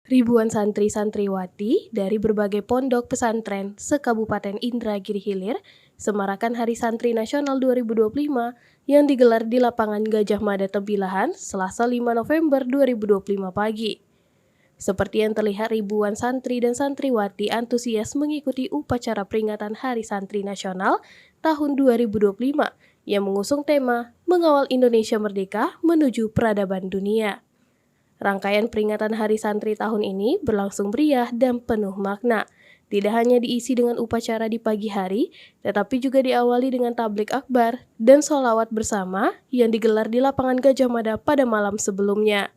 Ribuan santri-santriwati dari berbagai pondok pesantren se-Kabupaten Indragiri Hilir semarakan Hari Santri Nasional 2025 yang digelar di lapangan Gajah Mada Tembilahan Selasa 5 November 2025 pagi. Seperti yang terlihat, ribuan santri dan santriwati antusias mengikuti upacara peringatan Hari Santri Nasional tahun 2025 yang mengusung tema Mengawal Indonesia Merdeka Menuju Peradaban Dunia. Rangkaian peringatan Hari Santri tahun ini berlangsung meriah dan penuh makna. Tidak hanya diisi dengan upacara di pagi hari, tetapi juga diawali dengan tablik akbar dan sholawat bersama yang digelar di lapangan Gajah Mada pada malam sebelumnya.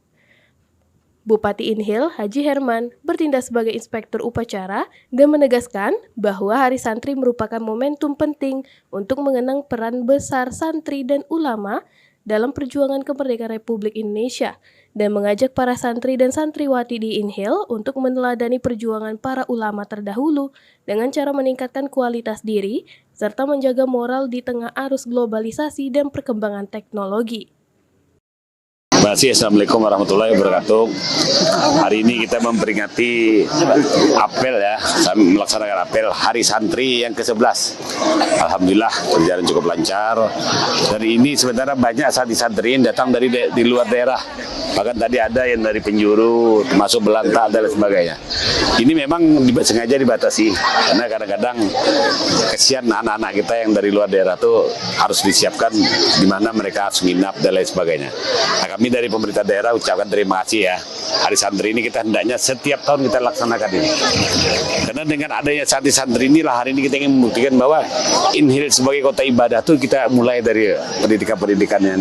Bupati Inhil, Haji Herman, bertindak sebagai inspektur upacara dan menegaskan bahwa Hari Santri merupakan momentum penting untuk mengenang peran besar santri dan ulama dalam perjuangan kemerdekaan Republik Indonesia dan mengajak para santri dan santriwati di Inhil untuk meneladani perjuangan para ulama terdahulu dengan cara meningkatkan kualitas diri serta menjaga moral di tengah arus globalisasi dan perkembangan teknologi. Terima kasih. Assalamualaikum warahmatullahi wabarakatuh. Hari ini kita memperingati apel ya, melaksanakan apel Hari Santri yang ke-11. Alhamdulillah berjalan cukup lancar. Dan ini sebenarnya banyak santri-santri yang datang dari di luar daerah. Bahkan tadi ada yang dari penjuru, termasuk Belantak dan lain sebagainya. Ini memang sengaja dibatasi karena kadang-kadang kesian anak-anak kita yang dari luar daerah tuh harus disiapkan di mana mereka harus nginap dan lain sebagainya. Nah, kami dari pemerintah daerah ucapkan terima kasih ya. Hari Santri ini kita hendaknya setiap tahun kita laksanakan ini. Karena dengan adanya santri-santri inilah hari ini kita ingin membuktikan bahwa Inhil sebagai kota ibadah tuh kita mulai dari pendidikan-pendidikan yang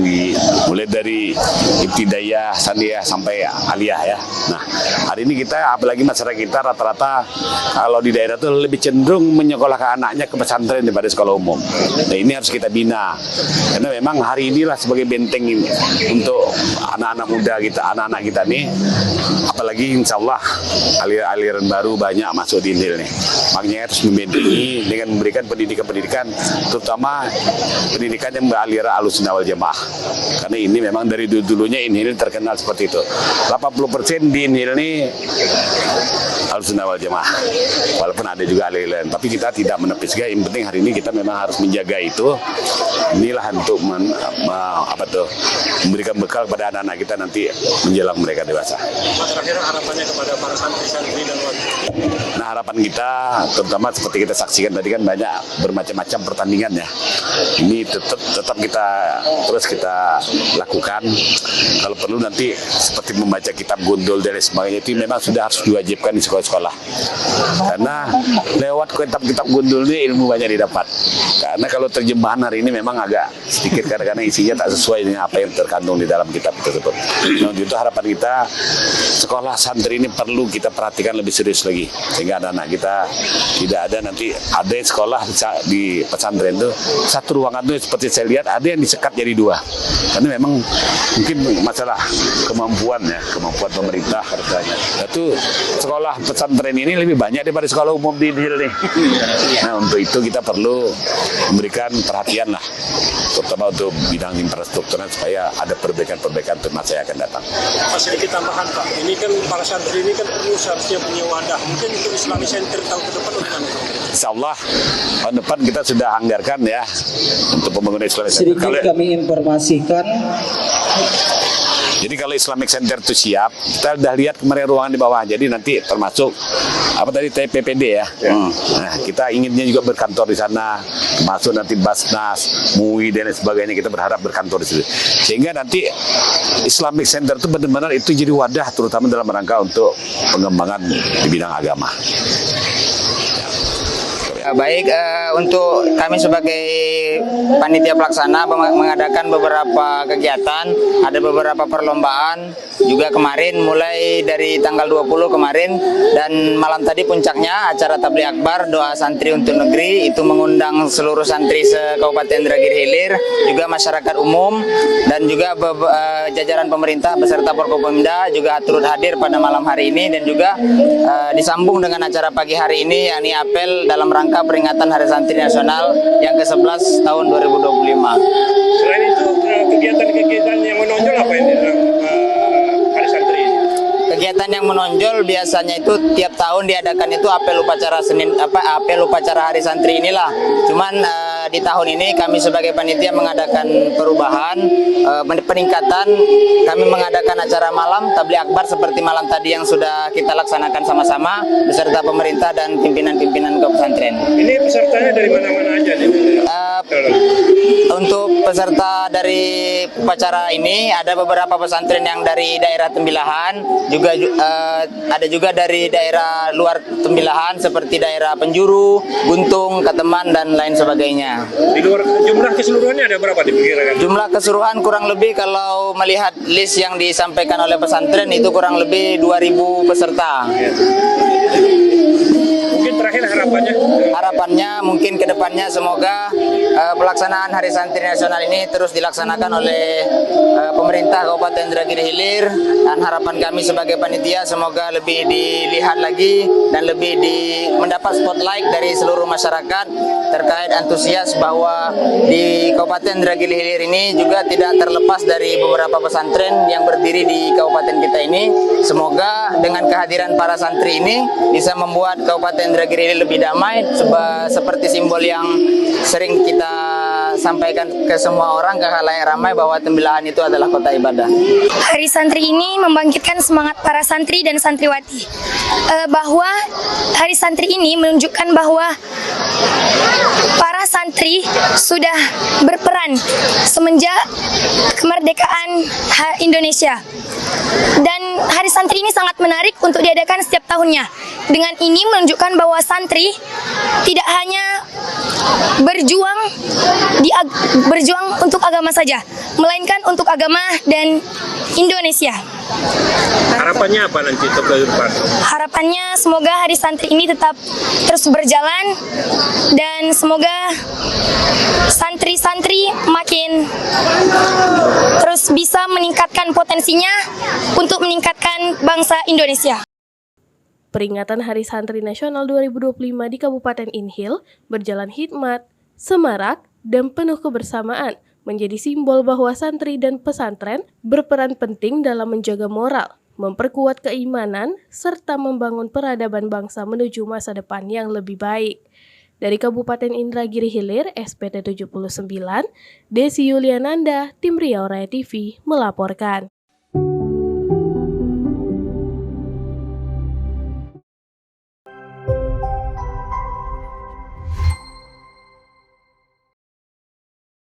mulai dari ibtidaiyah, saniyah sampai aliyah ya. Nah, hari ini kita apalagi masyarakat kita rata-rata kalau di daerah tuh lebih cenderung menyekolahkan anaknya ke pesantren daripada sekolah umum. Nah, ini harus kita bina. Karena memang hari inilah sebagai benteng ini untuk anak-anak muda kita, anak-anak kita nih, apalagi insya Allah aliran baru banyak masuk di Inhil nih. Makanya harus membentengi dengan memberikan pendidikan-pendidikan, terutama pendidikan yang beraliran Ahlussunnah wal Jamaah. Karena ini memang dari dulunya Inhil terkenal seperti itu. 80% di Inhil ini Ahlussunnah wal Jamaah. Walaupun ada juga aliran, tapi kita tidak menepis. Yang penting hari ini kita memang harus menjaga itu. Inilah untuk memberikan bekal kepada anak-anak kita nanti menjelang mereka dewasa. Terakhir harapannya kepada para santri-santri dan wali. Nah, harapan kita terutama seperti kita saksikan tadi kan banyak bermacam-macam pertandingan ya. Ini tetap kita terus kita lakukan. Kalau perlu nanti seperti membaca kitab gundul dan sebagainya itu memang sudah harus diwajibkan di sekolah-sekolah. Karena lewat kitab-kitab gundul ini ilmu banyak didapat. Karena kalau terjemahan hari ini memang agak sedikit kadang-kadang isinya tak sesuai dengan apa yang terkandung di dalam kitab tersebut. Nah, untuk itu harapan kita sekolah santri ini perlu kita perhatikan lebih serius lagi sehingga anak-anak kita tidak ada nanti ada yang sekolah di pesantren itu satu ruangan itu seperti saya lihat ada yang disekat jadi dua karena memang mungkin masalah kemampuan pemerintah harusnya. Itu sekolah pesantren ini lebih banyak daripada sekolah umum di Inhil nih. Nah, untuk itu kita perlu memberikan perhatian lah terutama untuk bidang infrastrukturnya supaya ada perbaikan-perbaikan untuk masa yang akan datang. Sedikit tambahan Pak, ini kan para santri ini kan perlu seharusnya punya wadah. Mungkin untuk Islamic Center tahun ke depan bagaimana? Insya Allah tahun depan kita sudah anggarkan ya untuk pembangunan Islamic Center. Sedikit kami informasikan. Jadi kalau Islamic Center itu siap, kita sudah lihat kemarin ruangan di bawah. Jadi nanti termasuk apa tadi TPPD ya. Nah, kita inginnya juga berkantor di sana, termasuk nanti Basnas, MUI dan sebagainya kita berharap berkantor di situ. Sehingga nanti Islamic Center itu benar-benar itu jadi wadah terutama dalam rangka untuk pengembangan di bidang agama. Baik, untuk kami sebagai panitia pelaksana mengadakan beberapa kegiatan, ada beberapa perlombaan juga kemarin mulai dari tanggal 20 kemarin dan malam tadi puncaknya acara tabligh akbar doa santri untuk negeri itu mengundang seluruh santri se-Kabupaten Indragiri Hilir, juga masyarakat umum dan juga jajaran pemerintah beserta Forkopimda juga turut hadir pada malam hari ini dan juga disambung dengan acara pagi hari ini yakni apel dalam rangka peringatan Hari Santri Nasional yang ke-11 tahun 2025. Selain itu kegiatan-kegiatan yang menonjol apa ini Hari Santri ini? Kegiatan kegiatan yang menonjol biasanya itu tiap tahun diadakan itu apel upacara Hari Santri inilah. Cuman di tahun ini kami sebagai panitia mengadakan perubahan, peningkatan. Kami mengadakan acara malam tabligh akbar seperti malam tadi yang sudah kita laksanakan sama-sama beserta pemerintah dan pimpinan-pimpinan ke pesantren. Ini pesertanya dari mana-mana aja nih? Untuk peserta dari upacara ini ada beberapa pesantren yang dari daerah Tembilahan, juga ada juga dari daerah luar Tembilahan seperti daerah Penjuru, Guntung, Kateman dan lain sebagainya. Di luar jumlah keseluruhannya ada berapa diperkirakan? Jumlah keseluruhan kurang lebih kalau melihat list yang disampaikan oleh pesantren itu kurang lebih 2.000 peserta. Mungkin terakhir Harapannya mungkin ke depannya semoga pelaksanaan Hari Santri Nasional ini terus dilaksanakan oleh pemerintah Kabupaten Indragiri Hilir, dan harapan kami sebagai panitia semoga lebih dilihat lagi dan lebih mendapat spotlight dari seluruh masyarakat terkait antusias bahwa di Kabupaten Indragiri Hilir ini juga tidak terlepas dari beberapa pesantren yang berdiri di kabupaten kita ini. Semoga dengan kehadiran para santri ini bisa membuat Kabupaten Indragiri Hilir lebih damai, seperti simbol yang sering kita sampaikan ke semua orang, ke khalayak ramai, bahwa Tembilahan itu adalah kota ibadah. Hari Santri ini membangkitkan semangat para santri dan santriwati, bahwa Hari Santri ini menunjukkan bahwa para santri sudah berperan semenjak kemerdekaan Indonesia. Dan Hari Santri ini sangat menarik untuk diadakan setiap tahunnya. Dengan ini menunjukkan bahwa santri tidak hanya berjuang untuk agama saja, melainkan untuk agama dan Indonesia. harapannya apa nanti untuk ke depan? Harapannya semoga Hari Santri ini tetap terus berjalan dan semoga santri-santri makin terus bisa meningkatkan potensinya untuk meningkatkan bangsa Indonesia. Peringatan Hari Santri Nasional 2025 di Kabupaten Inhil berjalan hikmat, semarak, dan penuh kebersamaan, menjadi simbol bahwa santri dan pesantren berperan penting dalam menjaga moral, memperkuat keimanan, serta membangun peradaban bangsa menuju masa depan yang lebih baik. Dari Kabupaten Indragiri Hilir, SPT 79, Desi Yuliananda, Tim Riau Raya TV, melaporkan.